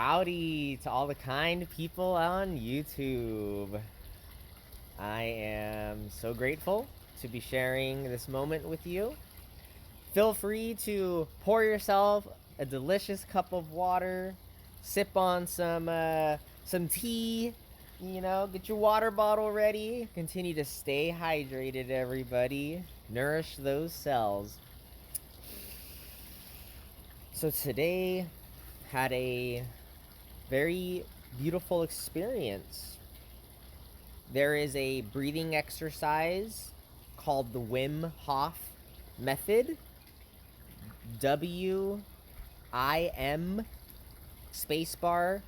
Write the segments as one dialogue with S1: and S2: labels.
S1: Howdy to all the kind people on YouTube. I am so grateful to be sharing this moment with you. Feel free to pour yourself a delicious cup of water, sip on some tea, get your water bottle ready. Continue to stay hydrated, everybody. Nourish those cells. So today had a very beautiful experience. There is a breathing exercise called the Wim Hof method. WIM spacebar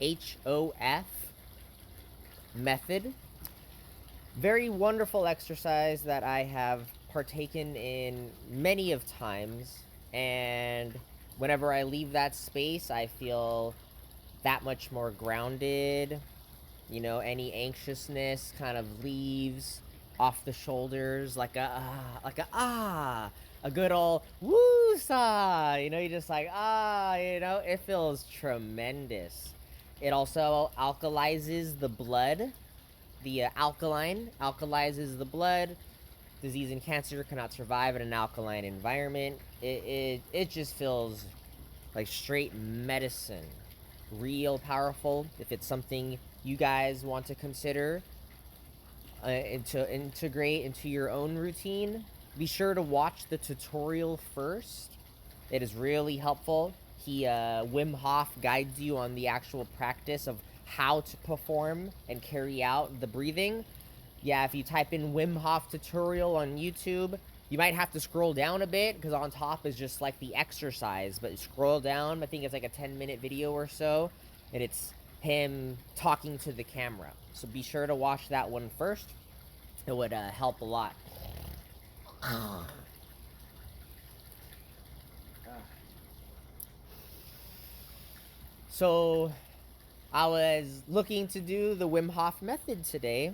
S1: HOF method. Very wonderful exercise that I have partaken in many of times, and whenever I leave that space, I feel that much more grounded. Any anxiousness kind of leaves off the shoulders like a good old woo-saw. You're just like, it feels tremendous. It also alkalizes the blood. The alkaline alkalizes the blood. Disease and cancer cannot survive in an alkaline environment. It just feels like straight medicine. Real powerful. If it's something you guys want to consider to integrate into your own routine, be sure to watch the tutorial first. It is really helpful. Wim Hof guides you on the actual practice of how to perform and carry out the breathing. Yeah, if you type in Wim Hof tutorial on YouTube, you might have to scroll down a bit because on top is just like the exercise. But scroll down, I think it's like a 10-minute video or so, and it's him talking to the camera. So be sure to watch that one first. It would help a lot. So I was looking to do the Wim Hof method today,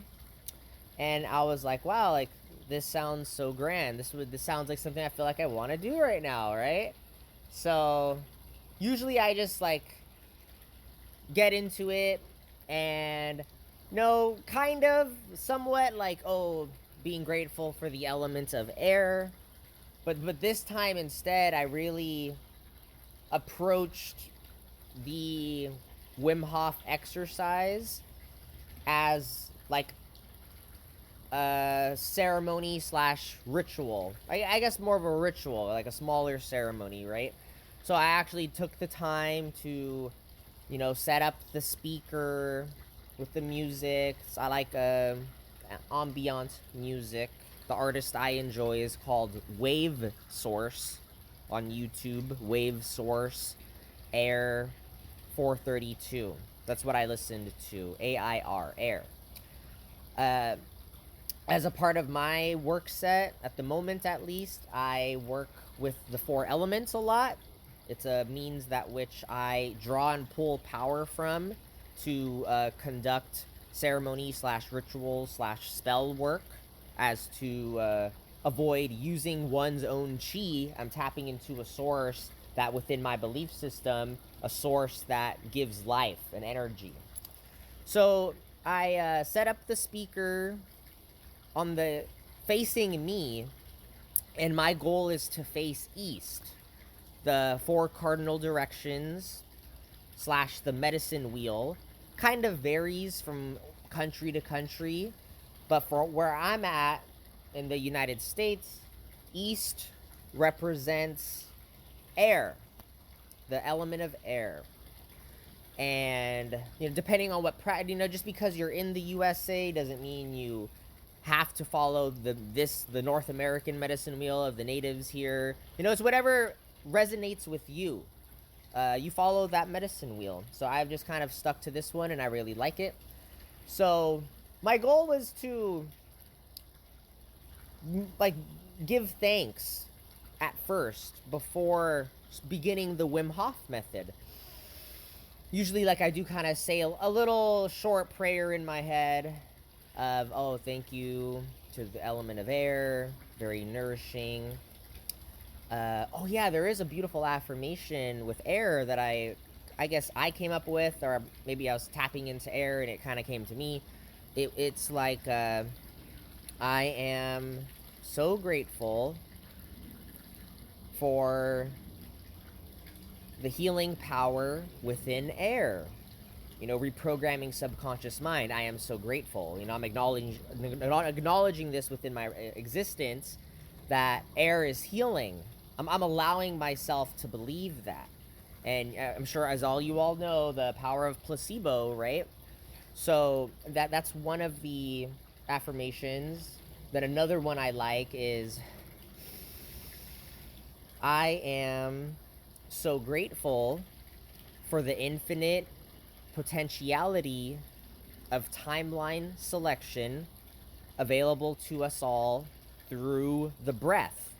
S1: and I was like, wow, like this sounds so grand. This sounds like something I feel like I want to do right now, right? So usually I just like get into it and kind of somewhat like, being grateful for the elements of air. But this time instead I really approached the Wim Hof exercise as like a ceremony / ritual. I guess more of a ritual, like a smaller ceremony, right? So I actually took the time to, set up the speaker with the music. So I like ambient music. The artist I enjoy is called Wave Source on YouTube. Wave Source Air 432. That's what I listened to. AIR, Air. As a part of my work set, at the moment at least, I work with the 4 elements a lot. It's a means that which I draw and pull power from to conduct ceremony / ritual / spell work, as to avoid using one's own chi. I'm tapping into a source that within my belief system, a source that gives life and energy. So I set up the speaker on the facing me, and my goal is to face east. The 4 cardinal directions / the medicine wheel kind of varies from country to country, but for where I'm at in the United States, east represents air, the element of air. And depending on what just because you're in the USA doesn't mean you have to follow the North American medicine wheel of the natives here. It's whatever resonates with you. You follow that medicine wheel. So I've just kind of stuck to this one, and I really like it. So my goal was to like give thanks at first before beginning the Wim Hof method. Usually, like, I do kind of say a little short prayer in my head of, thank you to the element of air, very nourishing. There is a beautiful affirmation with air that I I guess I came up with, or maybe I was tapping into air and it kind of came to me. It's like I am so grateful for the healing power within air. Reprogramming subconscious mind. I am so grateful. I'm acknowledging this within my existence, that air is healing. I'm allowing myself to believe that. And I'm sure, as all you all know, the power of placebo, right? So that's one of the affirmations. Then another one I like is, I am so grateful for the infinite potentiality of timeline selection available to us all through the breath.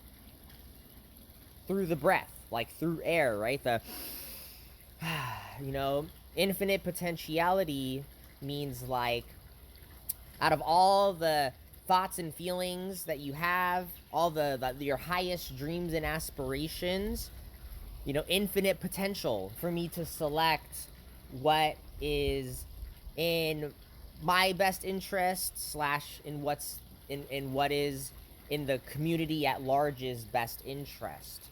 S1: Through the breath, like through air, right? Infinite potentiality means, like, out of all the thoughts and feelings that you have, all your highest dreams and aspirations, infinite potential for me to select what is in my best interest / in what's in what is in the community at large's best interest.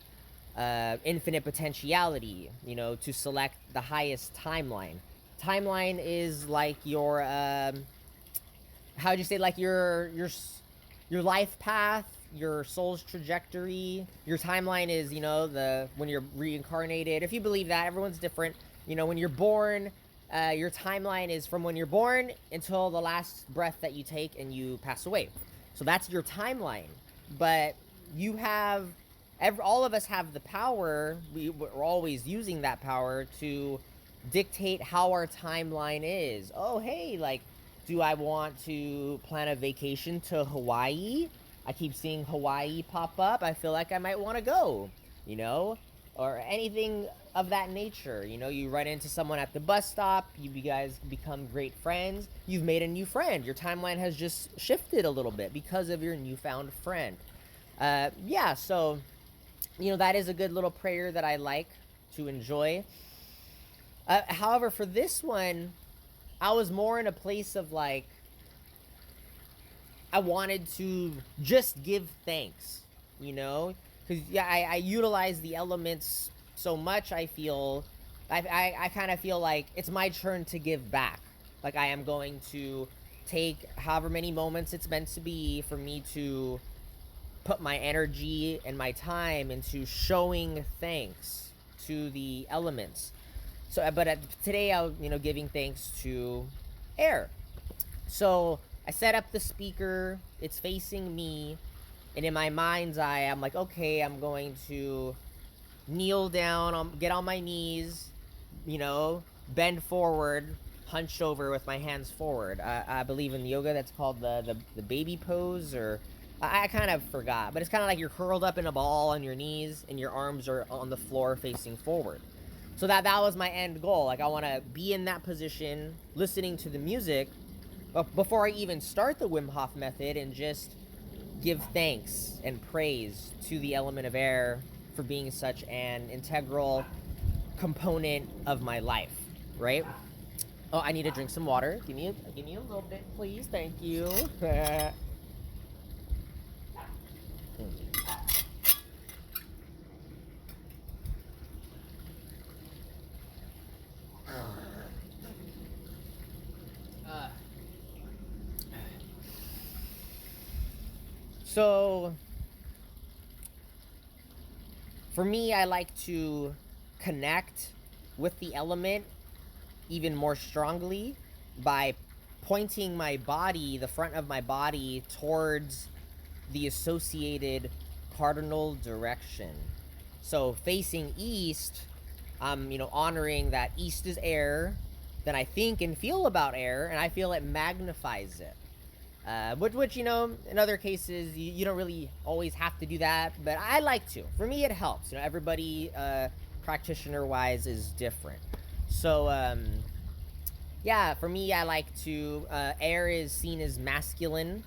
S1: Infinite potentiality, to select the highest timeline. Timeline is like your how'd you say, like your life path, your soul's trajectory. Your timeline is, when you're reincarnated. If you believe that, everyone's different. When you're born, your timeline is from when you're born until the last breath that you take and you pass away. So that's your timeline. But you have, all of us have the power, we're always using that power to dictate how our timeline is. Oh, hey, like, do I want to plan a vacation to Hawaii? I keep seeing Hawaii pop up. I feel like I might want to go, or anything of that nature. You run into someone at the bus stop, you guys become great friends, you've made a new friend. Your timeline has just shifted a little bit because of your newfound friend. So, that is a good little prayer that I like to enjoy. However, for this one, I was more in a place of, like, I wanted to just give thanks, because I utilize the elements so much. I kind of feel like it's my turn to give back. Like, I am going to take however many moments it's meant to be for me to put my energy and my time into showing thanks to the elements. So, but today I was, giving thanks to air. So I set up the speaker, it's facing me, and in my mind's eye, I'm like, okay, I'm going to kneel down, get on my knees, bend forward, hunched over with my hands forward. I believe in yoga that's called the baby pose, or I kind of forgot, but it's kind of like you're curled up in a ball on your knees and your arms are on the floor facing forward. So that was my end goal. Like, I want to be in that position, listening to the music, but before I even start the Wim Hof method, and just give thanks and praise to the element of air for being such an integral component of my life, right? Oh, I need to drink some water. Give me a little bit, please. Thank you. So, for me, I like to connect with the element even more strongly by pointing my body, the front of my body, towards the associated cardinal direction. So, facing east, I'm, honoring that east is air, then I think and feel about air, and I feel it magnifies it. Which, in other cases, you don't really always have to do that, but I like to. For me, it helps. Everybody, practitioner-wise, is different. So, for me, I like to, air is seen as masculine,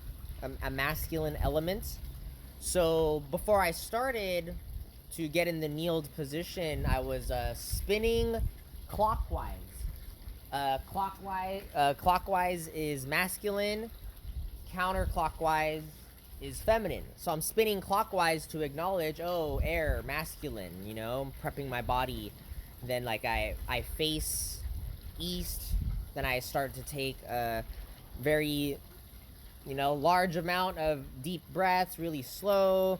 S1: a masculine element. So, before I started to get in the kneeled position, I was spinning clockwise. Clockwise is masculine, counterclockwise is feminine. So I'm spinning clockwise to acknowledge, oh, air, masculine, you know, prepping my body. Then like I face east, then I start to take a very, you know, large amount of deep breaths, really slow.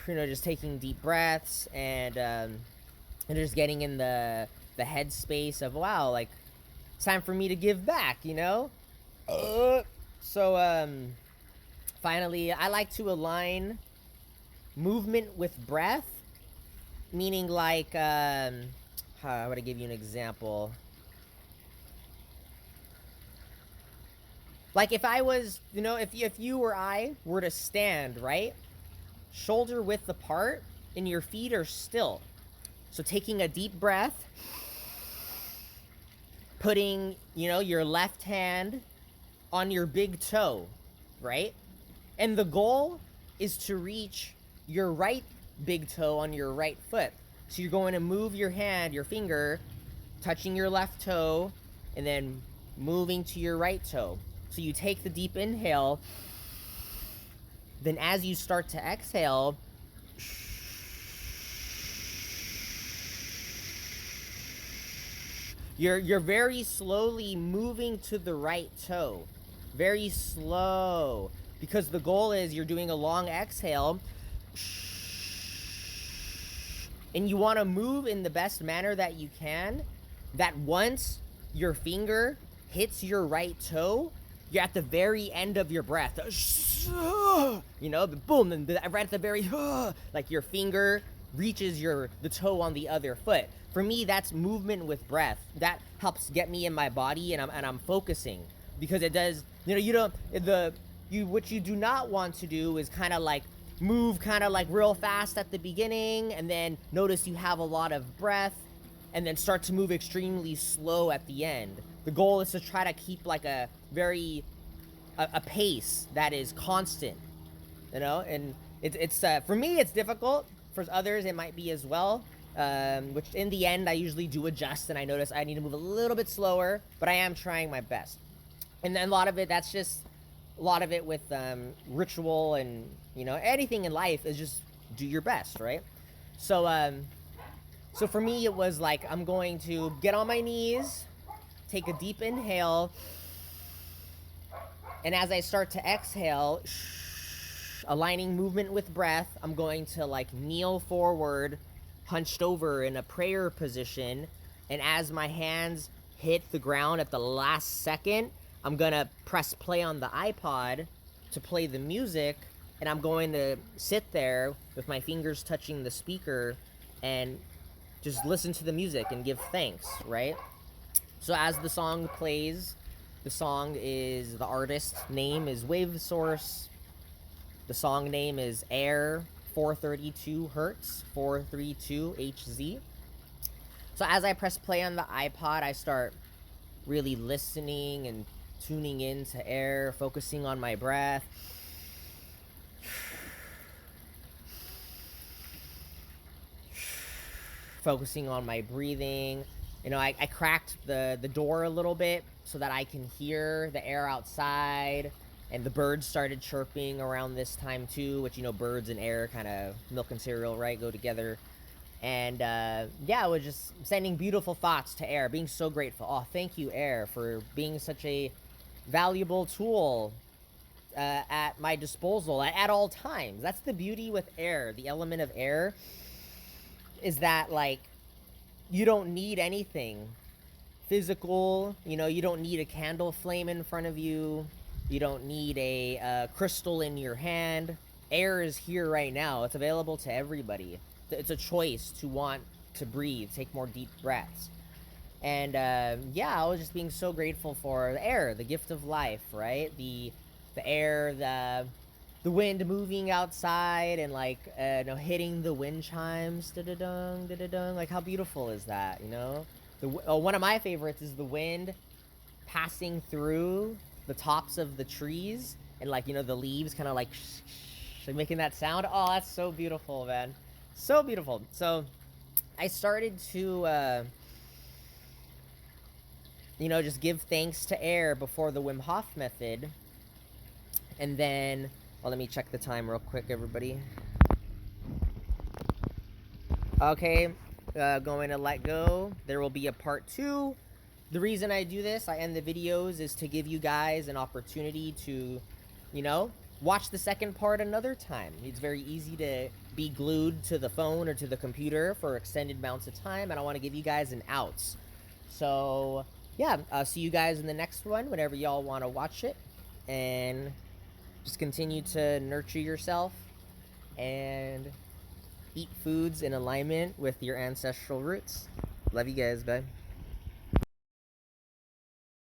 S1: You know, just taking deep breaths and just getting in the headspace of, wow, like it's time for me to give back, you know. So finally, I like to align movement with breath, meaning like how would I give you an example? Like if I was, you know, if you or I were to stand, right, shoulder width apart and your feet are still. So taking a deep breath, putting, you know, your left hand on your big toe, right? And the goal is to reach your right big toe on your right foot. So you're going to move your hand, your finger, touching your left toe, and then moving to your right toe. So you take the deep inhale, then as you start to exhale, you're very slowly moving to the right toe. Very slow. Because the goal is you're doing a long exhale, and you want to move in the best manner that you can, that once your finger hits your right toe, you're at the very end of your breath. You know, boom, and right at the very, like your finger reaches the toe on the other foot. For me, that's movement with breath. That helps get me in my body, and I'm focusing, because it does. You know, what you do not want to do is kind of like move kind of like real fast at the beginning, and then notice you have a lot of breath, and then start to move extremely slow at the end. The goal is to try to keep like a pace that is constant, you know. And it's for me it's difficult. For others it might be as well, which in the end I usually do adjust, and I notice I need to move a little bit slower, but I am trying my best. And then a lot of it with ritual, and you know, anything in life is just do your best, right? So so for me it was like, I'm going to get on my knees, take a deep inhale, and as I start to exhale, aligning movement with breath, I'm going to like kneel forward, hunched over in a prayer position, and as my hands hit the ground at the last second, I'm gonna press play on the iPod to play the music, and I'm going to sit there with my fingers touching the speaker and just listen to the music and give thanks, right? So as the song plays, the artist name is Wave Source. The song name is Air 432 Hertz, 432 HZ. So as I press play on the iPod, I start really listening and tuning into air, focusing on my breath. Focusing on my breathing. You know, I cracked the door a little bit so that I can hear the air outside, and the birds started chirping around this time too, which, you know, birds and air kind of, milk and cereal, right, go together. And yeah, I was just sending beautiful thoughts to air, being so grateful. Oh, thank you, air, for being such a valuable tool at my disposal at all times. That's the beauty with air. The element of air is that, like, you don't need anything physical. You know, you don't need a candle flame in front of you. You don't need a crystal in your hand. Air is here right now. It's available to everybody. It's a choice to want to breathe, take more deep breaths. And yeah, I was just being so grateful for the air, the gift of life, right? The air, the wind moving outside, and like you know, hitting the wind chimes, da-da-dung, da-da-dung. Like, how beautiful is that, you know? One of my favorites is the wind passing through the tops of the trees, and like, you know, the leaves kind of like making that sound. Oh, that's so beautiful, man. So beautiful. So I started to, just give thanks to air before the Wim Hof method. And then, well, let me check the time real quick, everybody. Okay, going to let go. There will be a part 2. The reason I do this, I end the videos, is to give you guys an opportunity to, watch the second part another time. It's very easy to be glued to the phone or to the computer for extended amounts of time, and I want to give you guys an out. So, yeah, I'll see you guys in the next one whenever y'all want to watch it. And just continue to nurture yourself and eat foods in alignment with your ancestral roots. Love you guys. Bye.